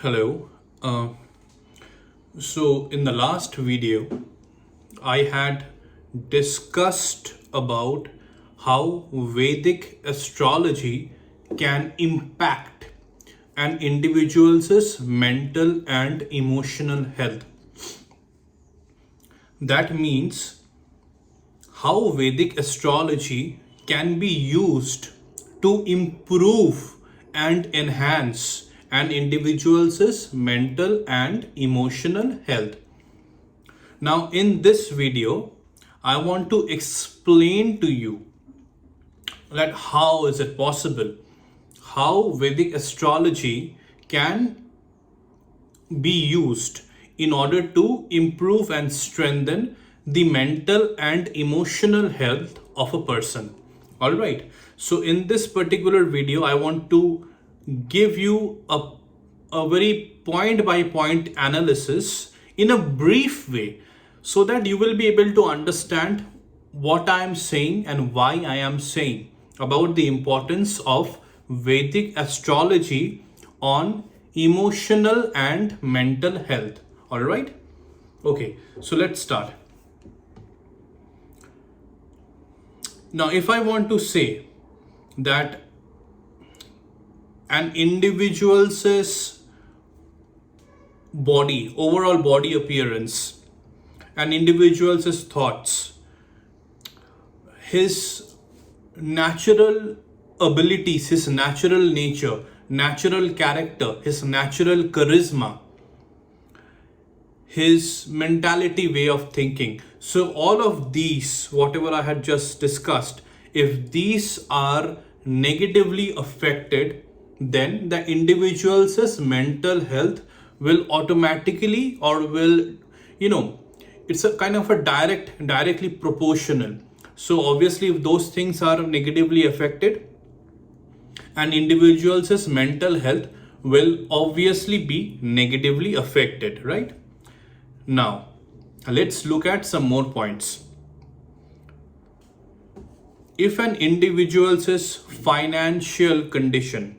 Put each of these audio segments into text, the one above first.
Hello. So in the last video, I had discussed about how Vedic astrology can impact an individual's mental and emotional health. That means how Vedic astrology can be used to improve and enhance an individual's mental and emotional health. Now, in this video, I want to explain to you that how is it possible, how Vedic astrology can be used in order to improve and strengthen the mental and emotional health of a person. All right. So in this particular video, I want to give you a very point by point analysis in a brief way so that you will be able to understand what I am saying and why I am saying about the importance of Vedic astrology on emotional and mental health. All right. Okay. So let's start. Now, if I want to say that an individual's body, overall body appearance, an individual's thoughts, his natural abilities, his natural nature, natural character, his natural charisma, his mentality, way of thinking. So all of these, whatever I had just discussed, if these are negatively affected, then the individual's mental health will automatically or will, it's a kind of a directly proportional. So obviously if those things are negatively affected, an individual's mental health will obviously be negatively affected, right? Now, let's look at some more points. If an individual's financial condition,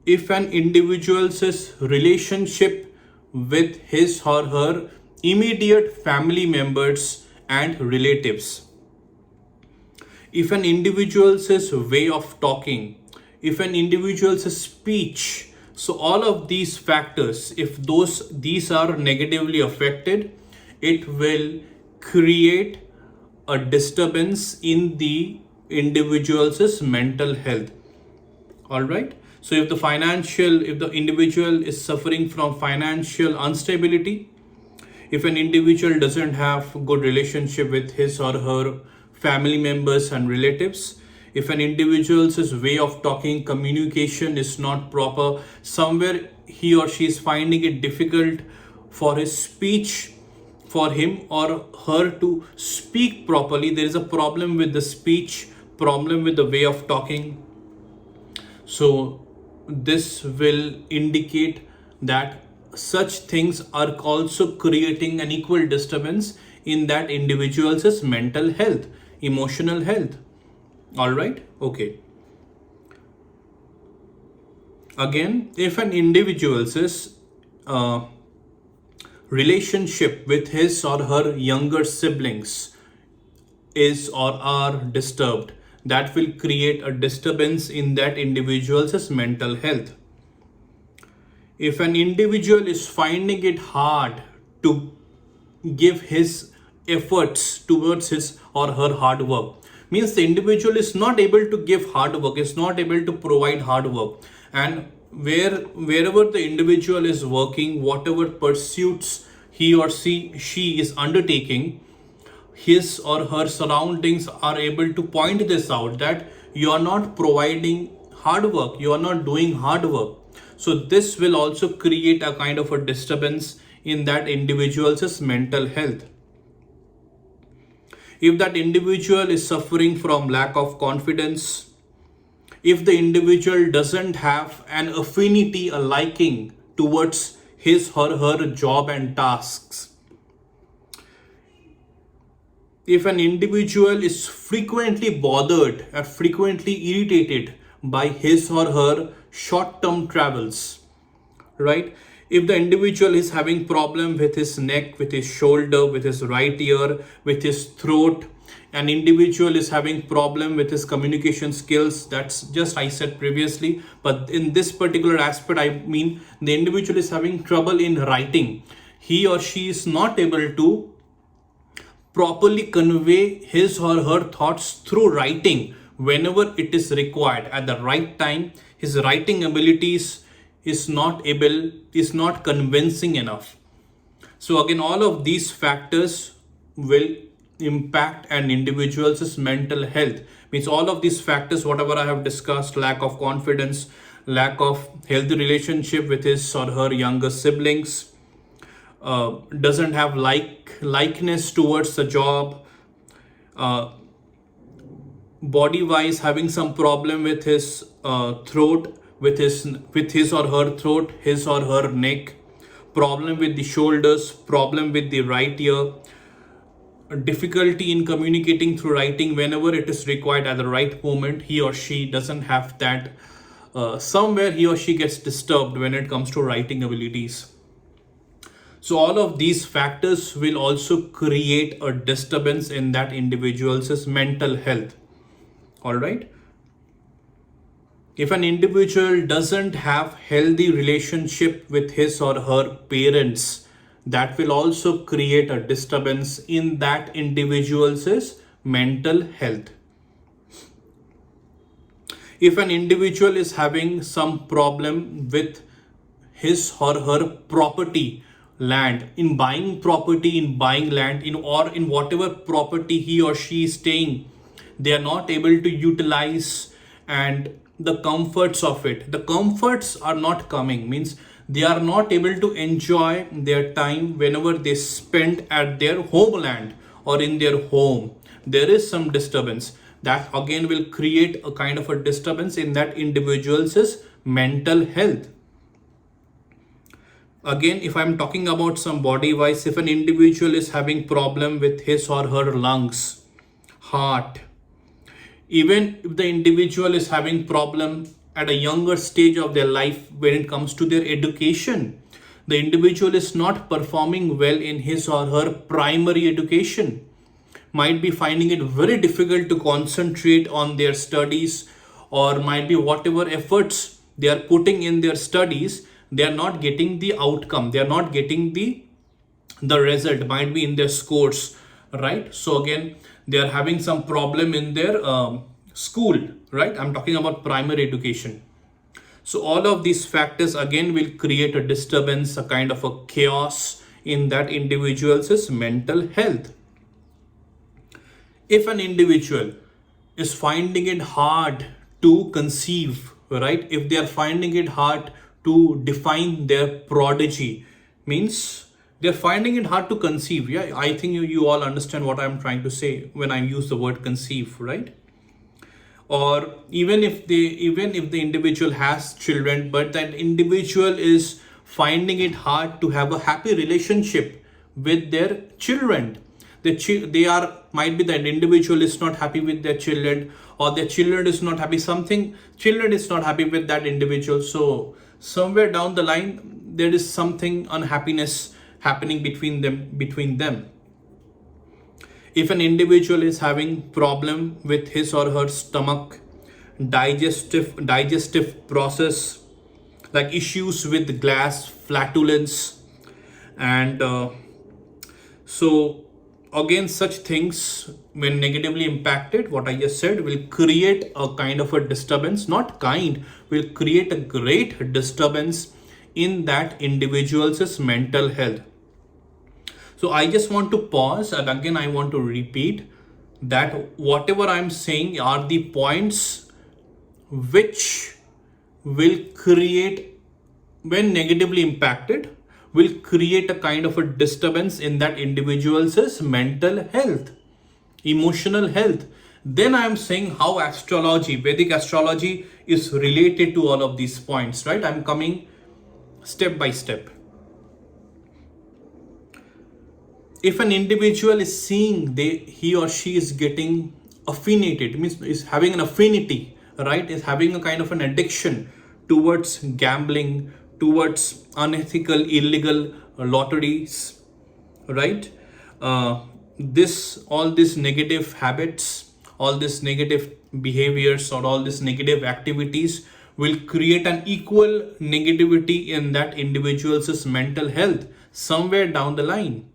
if an individual's relationship with his or her immediate family members and relatives, if an individual's way of talking, if an dividual's speech, so all of these factors, if these are negatively affected, it will create a disturbance in the individual's mental health. All right. So if the individual is suffering from financial instability, if an individual doesn't have good relationship with his or her family members and relatives, if an individual's way of talking, communication is not proper, somewhere he or she is finding it difficult for his speech, for him or her to speak properly, there is a problem with the speech, problem with the way of talking. So this will indicate that such things are also creating an equal disturbance in that individual's mental health, emotional health. All right. Okay. Again, if an individual's relationship with his or her younger siblings is or are disturbed, that will create a disturbance in that individual's mental health. If an individual is finding it hard to give his efforts towards his or her hard work, means the individual is not able to give hard work, is not able to provide hard work, and wherever the individual is working, whatever pursuits he or she is undertaking, his or her surroundings are able to point this out that you are not providing hard work, you are not doing hard work. So this will also create a kind of a disturbance in that individual's mental health. If that individual is suffering from lack of confidence, if the individual doesn't have an affinity, a liking towards his or her job and tasks, if an individual is frequently bothered and frequently irritated by his or her short-term travels, right? If the individual is having problem with his neck, with his shoulder, with his right ear, with his throat, an individual is having problem with his communication skills, that's just I said previously, but in this particular aspect I mean the individual is having trouble in writing, he or she is not able to properly convey his or her thoughts through writing whenever it is required at the right time. His writing abilities is not convincing enough. So again, all of these factors will impact an individual's mental health. Means all of these factors, whatever I have discussed, lack of confidence, lack of healthy relationship with his or her younger siblings, doesn't have likeness towards the job, body wise having some problem with his throat, with his or her throat, his or her neck, problem with the shoulders, problem with the right ear, difficulty in communicating through writing whenever it is required at the right moment, he or she doesn't have that, somewhere he or she gets disturbed when it comes to writing abilities. So all of these factors will also create a disturbance in that individual's mental health. All right. If an individual doesn't have healthy relationship with his or her parents, that will also create a disturbance in that individual's mental health. If an individual is having some problem with his or her property, land, in buying property, in buying land, or in whatever property he or she is staying, they are not able to utilize and the comforts of it. The comforts are not coming, means they are not able to enjoy their time whenever they spend at their homeland or in their home. There is some disturbance that again will create a kind of a disturbance in that individual's mental health. Again, if I'm talking about some body wise, if an individual is having problem with his or her lungs, heart, even if the individual is having problem at a younger stage of their life when it comes to their education, the individual is not performing well in his or her primary education, might be finding it very difficult to concentrate on their studies, or might be whatever efforts they are putting in their studies, they are not getting the outcome, they are not getting the result, might be in their scores, right? So again, they are having some problem in their school, right? I'm talking about primary education. So all of these factors again will create a disturbance, a kind of a chaos in that individual's mental health. If an individual is finding it hard to conceive, right? If they are finding it hard to define their prodigy, means they're finding it hard to conceive. Yeah, I think you all understand what I'm trying to say when I use the word conceive, right? Or even if the individual has children, but that individual is finding it hard to have a happy relationship with their children. They are, might be that individual is not happy with their children, or their children is not happy, children is not happy with that individual. So somewhere down the line there is something unhappiness happening between them. If an individual is having problem with his or her stomach, digestive process, like issues with gas, flatulence, and so again, such things when negatively impacted, what I just said, will create a kind of a disturbance, will create a great disturbance in that individual's mental health. So I just want to pause, and again I want to repeat that whatever I'm saying are the points which will create, when negatively impacted, will create a kind of a disturbance in that individual's mental health, emotional health. Then I am saying how astrology, Vedic astrology, is related to all of these points, right? I'm coming step by step. If an individual is seeing he or she is getting affiniated, means is having an affinity, right? Is having a kind of an addiction towards gambling, towards unethical, illegal lotteries, right? This all these negative habits, all these negative behaviors, or all these negative activities will create an equal negativity in that individual's mental health somewhere down the line.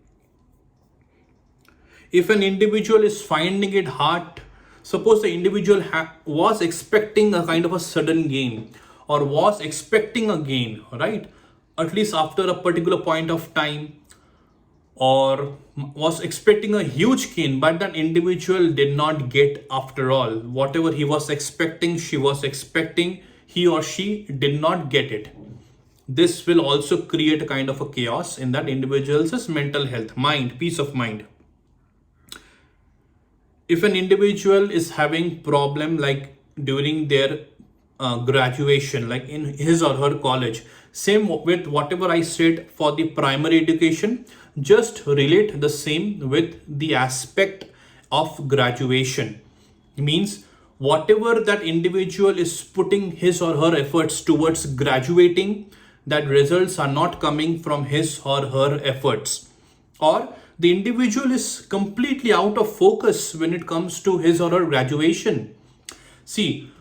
If an individual is finding it hard, suppose the individual was expecting a kind of a sudden gain, or was expecting a gain, right, at least after a particular point of time, or was expecting a huge gain, but that individual did not get after all whatever he was expecting, she was expecting, he or she did not get it. This will also create a kind of a chaos in that individual's mental health, mind, peace of mind. If an individual is having problem like during their graduation, like in his or her college, same with whatever I said for the primary education, just relate the same with the aspect of graduation. Means whatever that individual is putting his or her efforts towards graduating, that results are not coming from his or her efforts, or the individual is completely out of focus when it comes to his or her graduation. See,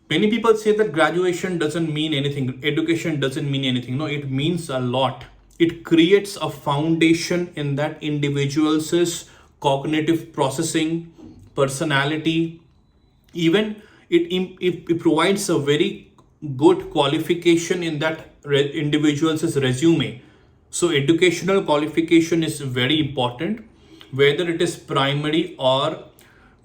many people say that graduation doesn't mean anything, education doesn't mean anything. No, it means a lot. It creates a foundation in that individual's cognitive processing, personality. Even it provides a very good qualification in that individual's resume. So educational qualification is very important, whether it is primary or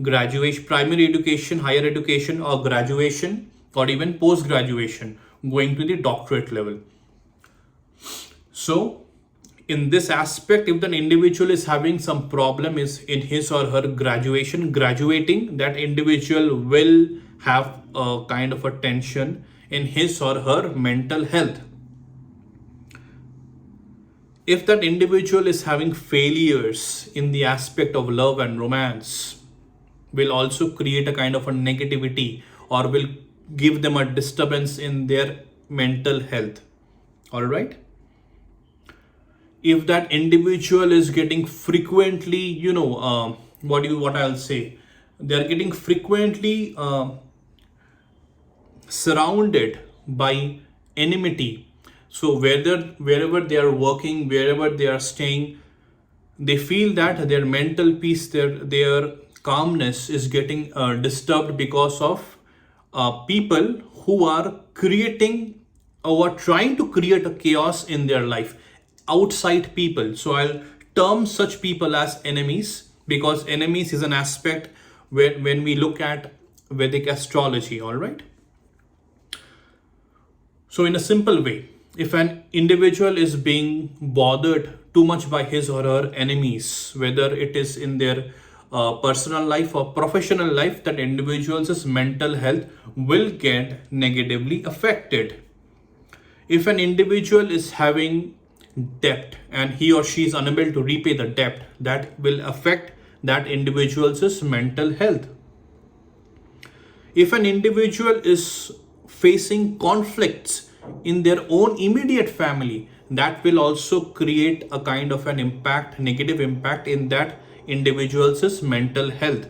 graduation, primary education, higher education, or graduation, or even post graduation, going to the doctorate level. So in this aspect, if an individual is having some problem is in his or her graduating, that individual will have a kind of a tension in his or her mental health. If that individual is having failures in the aspect of love and romance, will also create a kind of a negativity, or will give them a disturbance in their mental health. All right. If that individual is getting frequently, what I'll say, they are getting frequently surrounded by enmity. So wherever they are working, wherever they are staying, they feel that their mental peace, their calmness is getting disturbed because of people who are creating or trying to create a chaos in their life, outside people. So I'll term such people as enemies, because enemies is an aspect where when we look at Vedic astrology. All right. So in a simple way, if an individual is being bothered too much by his or her enemies, whether it is in their personal life or professional life, that individual's mental health will get negatively affected. If an individual is having debt and he or she is unable to repay the debt, that will affect that individual's mental health. If an individual is facing conflicts in their own immediate family, that will also create a kind of an impact, negative impact in that individual's mental health.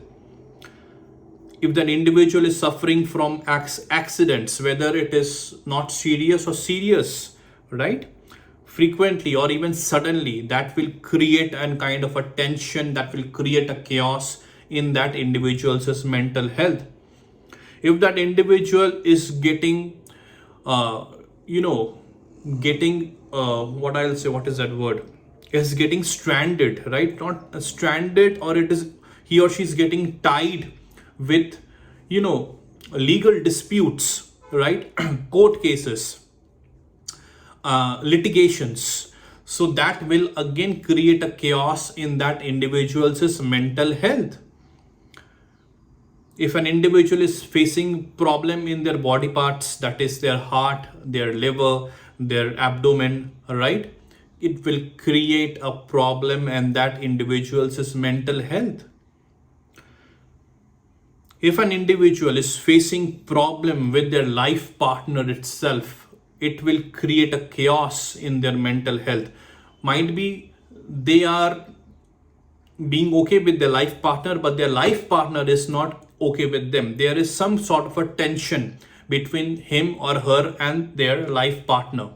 If that individual is suffering from accidents, whether it is not serious or serious, right, frequently or even suddenly, that will create a kind of a tension, that will create a chaos in that individual's mental health. If that individual is getting what I'll say, what is that word, is getting stranded, right, not stranded, or it is he or she is getting tied with legal disputes, right, court cases, litigations, so that will again create a chaos in that individual's mental health. If an individual is facing problem in their body parts, that is their heart, their liver, their abdomen, right, it will create a problem in that individual's mental health. If an individual is facing problem with their life partner itself, it will create a chaos in their mental health. Might be they are being okay with their life partner, but their life partner is not okay with them. There is some sort of a tension between him or her and their life partner.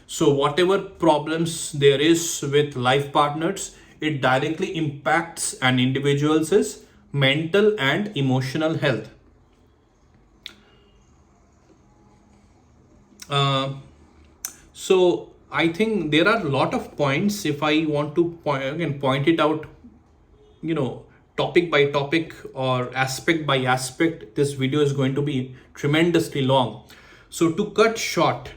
So whatever problems there is with life partners, it directly impacts an individual's mental and emotional health. Uh, so I think there are a lot of points. If I want to point it out, topic by topic or aspect by aspect, this video is going to be tremendously long. So to cut short,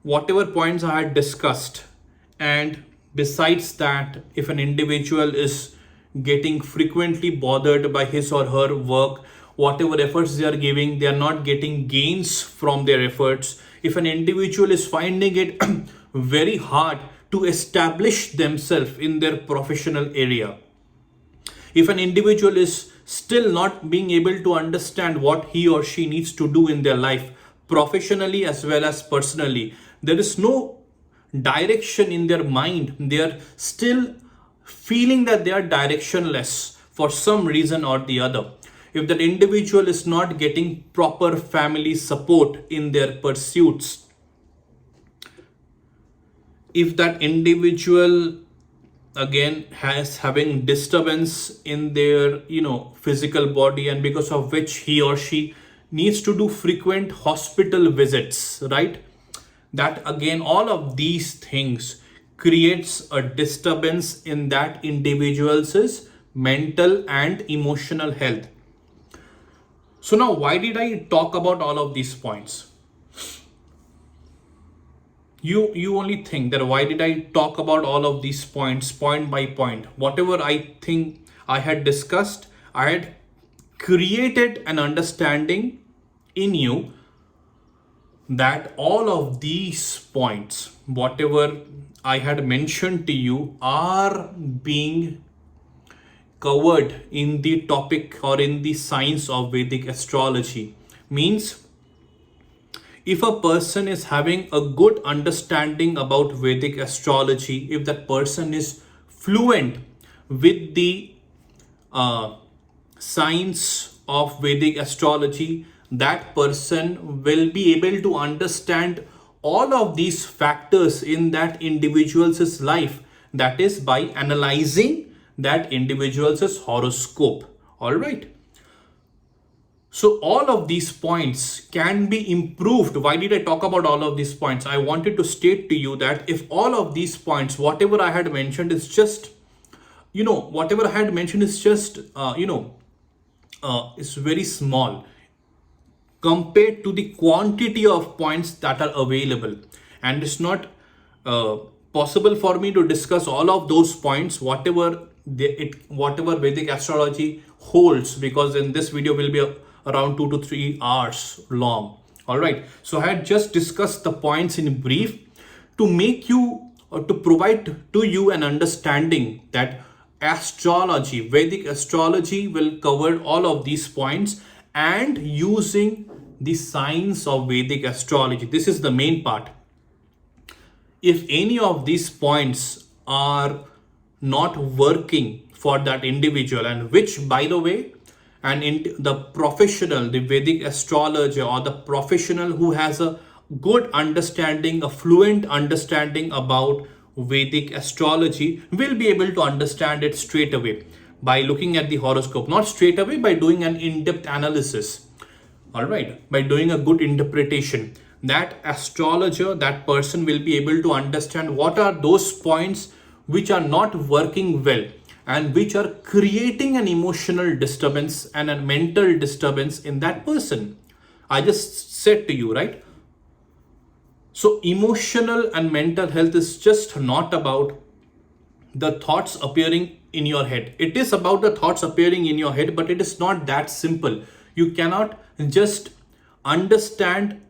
whatever points I had discussed, and besides that, if an individual is getting frequently bothered by his or her work, whatever efforts they are giving, they are not getting gains from their efforts. If an individual is finding it very hard to establish themselves in their professional area, if an individual is still not being able to understand what he or she needs to do in their life, professionally as well as personally, there is no direction in their mind. They are still feeling that they are directionless for some reason or the other. If that individual is not getting proper family support in their pursuits, if that individual again has having disturbance in their physical body, and because of which he or she needs to do frequent hospital visits, right, that again, all of these things creates a disturbance in that individual's mental and emotional health. So now, why did I talk about all of these points? You only think that why did I talk about all of these points point by point? Whatever I think I had discussed, I had created an understanding in you that all of these points, whatever I had mentioned to you, are being covered in the topic or in the science of Vedic astrology. Means, if a person is having a good understanding about Vedic astrology, if that person is fluent with the science of Vedic astrology, that person will be able to understand all of these factors in that individual's life. That is by analyzing that individual's horoscope. All right. So all of these points can be improved. Why did I talk about all of these points? I wanted to state to you that if all of these points, whatever I had mentioned is just, whatever I had mentioned is just, it's very small compared to the quantity of points that are available. And it's not possible for me to discuss all of those points, whatever Vedic astrology holds, because in this video will be around 2 to 3 hours long. All right. So I had just discussed the points in brief to make you or to provide to you an understanding that astrology, Vedic astrology, will cover all of these points, and using the science of Vedic astrology. This is the main part. If any of these points are not working for that individual, and which, by the way, and in the professional, the Vedic astrologer, or the professional who has a good understanding, a fluent understanding about Vedic astrology, will be able to understand it straight away by looking at the horoscope. Not straight away, by doing an in-depth analysis. All right, by doing a good interpretation. That astrologer, that person will be able to understand what are those points which are not working well, and which are creating an emotional disturbance and a mental disturbance in that person. I just said to you, right? So emotional and mental health is just not about the thoughts appearing in your head. It is about the thoughts appearing in your head, but it is not that simple. You cannot just understand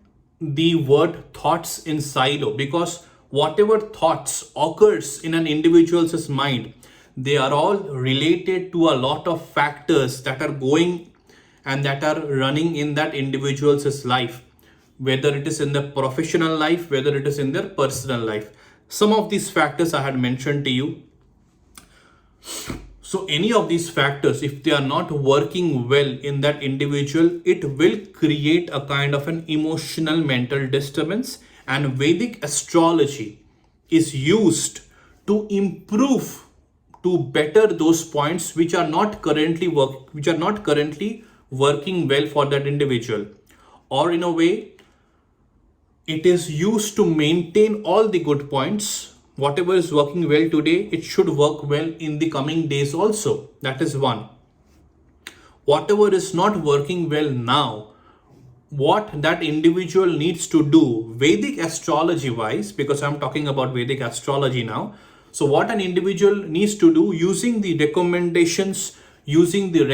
the word thoughts in silo, because whatever thoughts occurs in an individual's mind, they are all related to a lot of factors that are going and that are running in that individual's life. whether it is in their professional life, whether it is in their personal life. Some of these factors I had mentioned to you. So any of these factors, if they are not working well in that individual, it will create a kind of an emotional mental disturbance. And Vedic astrology is used to improve, to better those points which are not currently working well for that individual. Or in a way, it is used to maintain all the good points. Whatever is working well today, it should work well in the coming days also. That is one. Whatever is not working well now, what that individual needs to do Vedic astrology wise, because I'm talking about Vedic astrology now. So what an individual needs to do using the recommendations, using the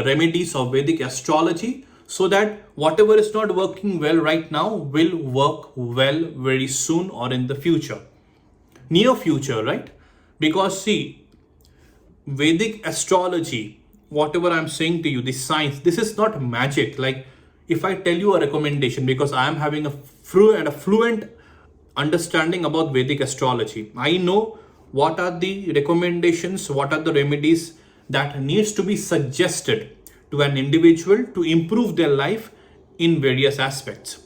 remedies of Vedic astrology, so that whatever is not working well right now will work well very soon or in the future, near future, right? Because see, Vedic astrology, whatever I'm saying to you, the science, this is not magic. Like if I tell you a recommendation, because I am having a fluent understanding about Vedic astrology, I know what are the recommendations, what are the remedies that needs to be suggested to an individual to improve their life in various aspects.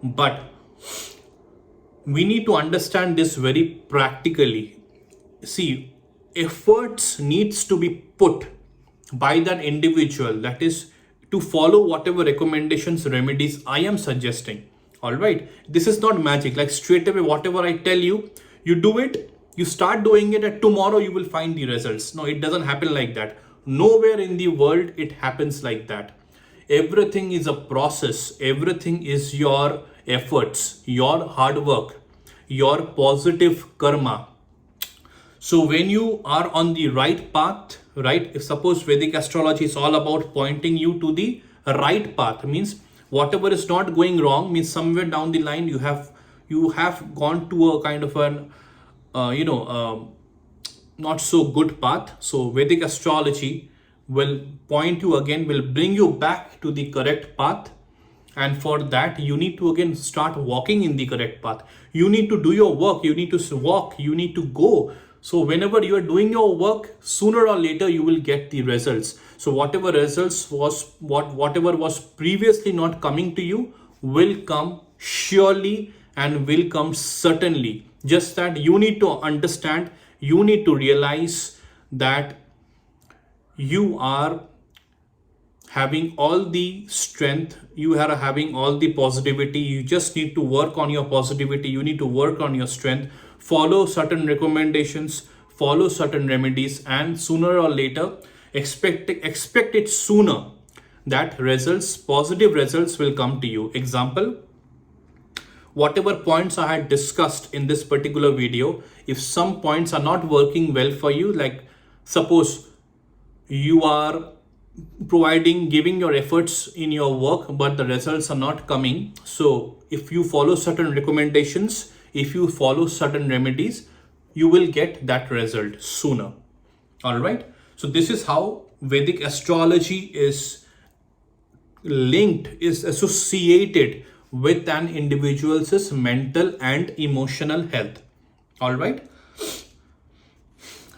But we need to understand this very practically. See, efforts needs to be put by that individual, that is to follow whatever recommendations, remedies I am suggesting. All right, this is not magic, like straight away whatever I tell you, you do it, you start doing it, and tomorrow you will find the results. No, it doesn't happen like that. Nowhere in the world it happens like that. Everything is a process. Everything is your efforts, your hard work, your positive karma. So when you are on the right path, right? If suppose Vedic astrology is all about pointing you to the right path, means whatever is not going wrong, means somewhere down the line you have gone to a kind of an not so good path. So Vedic astrology will point you again, will bring you back to the correct path. And for that, you need to again start walking in the correct path. You need to do your work. You need to walk. You need to go. So whenever you are doing your work, sooner or later you will get the results. So whatever was previously not coming to you will come surely and will come certainly. Just that you need to understand, you need to realize that you are having all the strength, you are having all the positivity. You just need to work on your positivity, you need to work on your strength, follow certain recommendations, follow certain remedies, and sooner or later, expect it sooner, that results, positive results will come to you. Example, whatever points I had discussed in this particular video, if some points are not working well for you, like suppose you are giving your efforts in your work, but the results are not coming. So if you follow certain recommendations, if you follow certain remedies, you will get that result sooner. All right. So this is how Vedic astrology is linked, is associated with an individual's mental and emotional health. All right.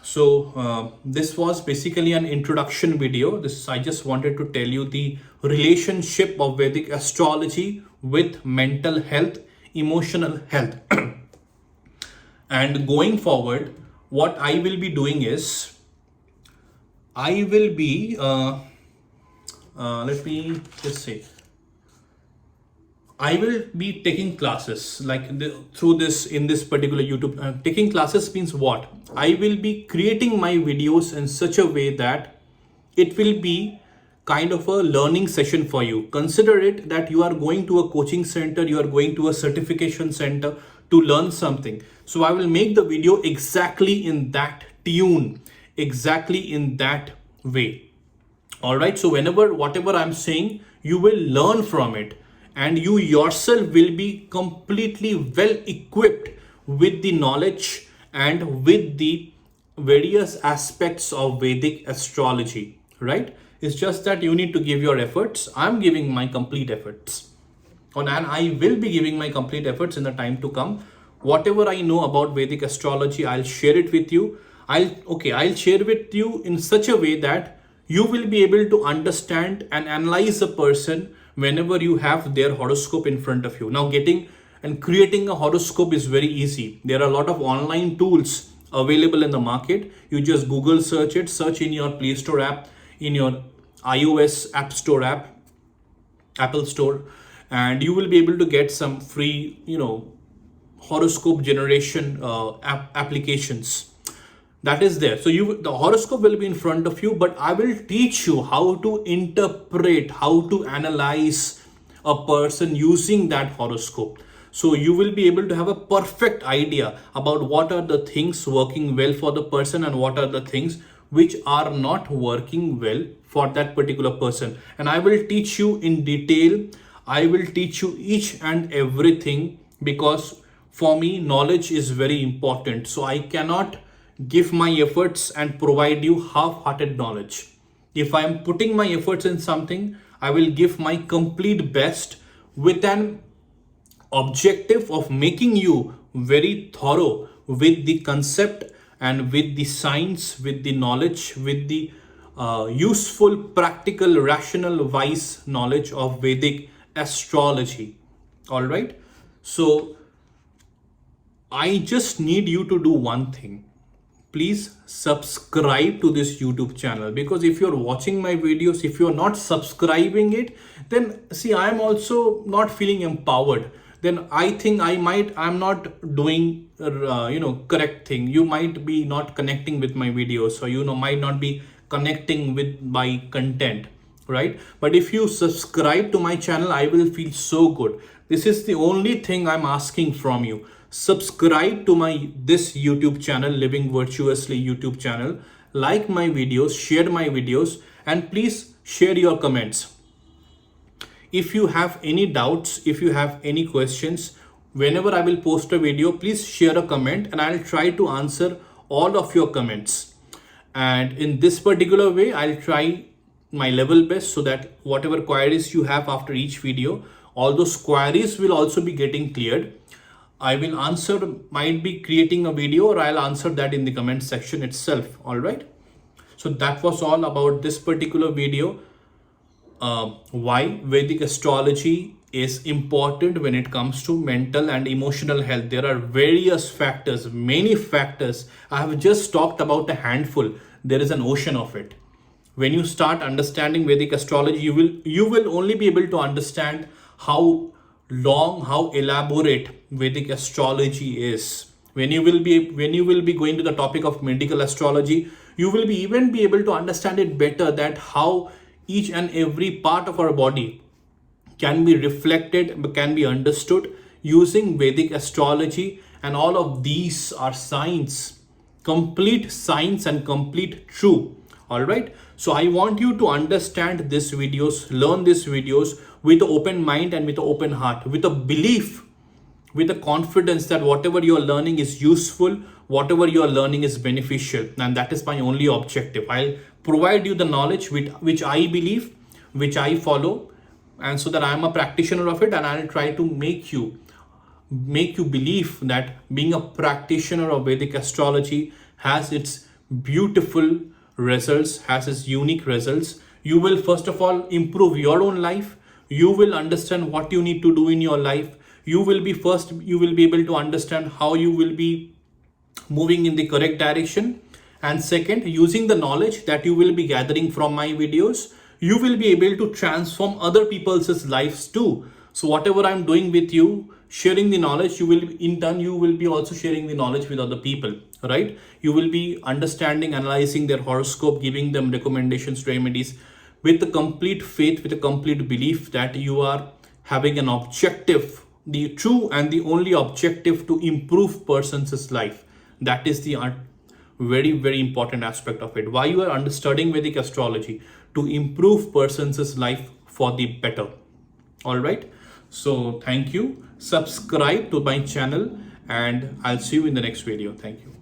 So this was basically an introduction video. I just wanted to tell you the relationship of Vedic astrology with mental health, emotional health. And going forward, what I will be doing is, I will be, let me just say, I will be taking classes like through this, in this particular YouTube. Taking classes means what? I will be creating my videos in such a way that it will be kind of a learning session for you. Consider it that you are going to a coaching center, you are going to a certification center to learn something. So I will make the video exactly in that tune, exactly in that way. All right. So whatever I'm saying, you will learn from it. And you yourself will be completely well equipped with the knowledge and with the various aspects of Vedic astrology, right? It's just that you need to give your efforts. I'm giving my complete efforts. And I will be giving my complete efforts in the time to come. Whatever I know about Vedic astrology, I'll share it with you. I'll share with you in such a way that you will be able to understand and analyze a person whenever you have their horoscope in front of you. Now, getting and creating a horoscope is very easy. There are a lot of online tools available in the market. You just Google search it, search in your Play Store app, in your iOS App Store app, Apple Store, and you will be able to get some free, horoscope generation applications that is there. So the horoscope will be in front of you, but I will teach you how to interpret, how to analyze a person using that horoscope. So you will be able to have a perfect idea about what are the things working well for the person and what are the things which are not working well for that particular person. And I will teach you in detail. I will teach you each and everything, because for me, knowledge is very important. So I cannot give my efforts and provide you half-hearted knowledge. If I am putting my efforts in something, I will give my complete best with an objective of making you very thorough with the concept and with the science, with the knowledge, with the useful, practical, rational, wise knowledge of Vedic astrology. All right. So I just need you to do one thing. Please subscribe to this YouTube channel, because if you're watching my videos, if you're not subscribing it, then see, I'm also not feeling empowered. Then I think I'm not doing, correct thing. You might be not connecting with my videos, or, might not be connecting with my content, right? But if you subscribe to my channel, I will feel so good. This is the only thing I'm asking from you. Subscribe to this YouTube channel, Living Virtuously YouTube channel. Like my videos, share my videos, and please share your comments. If you have any doubts, if you have any questions, whenever I will post a video, please share a comment and I'll try to answer all of your comments. And in this particular way, I'll try my level best so that whatever queries you have after each video, all those queries will also be getting cleared. I will answer, might be creating a video, or I'll answer that in the comment section itself. All right. So that was all about this particular video. Why Vedic astrology is important when it comes to mental and emotional health. There are various factors, many factors. I have just talked about a handful. There is an ocean of it. When you start understanding Vedic astrology, you will only be able to understand how long, how elaborate Vedic astrology is. When you will be going to the topic of medical astrology, you will even be able to understand it better, that how each and every part of our body can be reflected, can be understood using Vedic astrology. And all of these are science, complete science and complete true. All right. So I want you to understand these videos, learn these videos with an open mind and with an open heart, with a belief, with a confidence that whatever you are learning is useful, whatever you are learning is beneficial. And that is my only objective. I'll provide you the knowledge which I believe, which I follow, and so that I am a practitioner of it, and I'll try to make you believe that being a practitioner of Vedic astrology has its beautiful results, has its unique results. You will first of all improve your own life. You will understand what you need to do in your life. You will be able to understand how you will be moving in the correct direction. And second, using the knowledge that you will be gathering from my videos, you will be able to transform other people's lives too. So whatever I'm doing with you, sharing the knowledge, you will be also sharing the knowledge with other people, right? You will be understanding, analyzing their horoscope, giving them recommendations, remedies, with the complete faith, with a complete belief that you are having an objective, the true and the only objective, to improve person's life. That is the very, very important aspect of it. Why you are studying Vedic astrology? To improve person's life for the better. All right. So thank you. Subscribe to my channel and I'll see you in the next video. Thank you.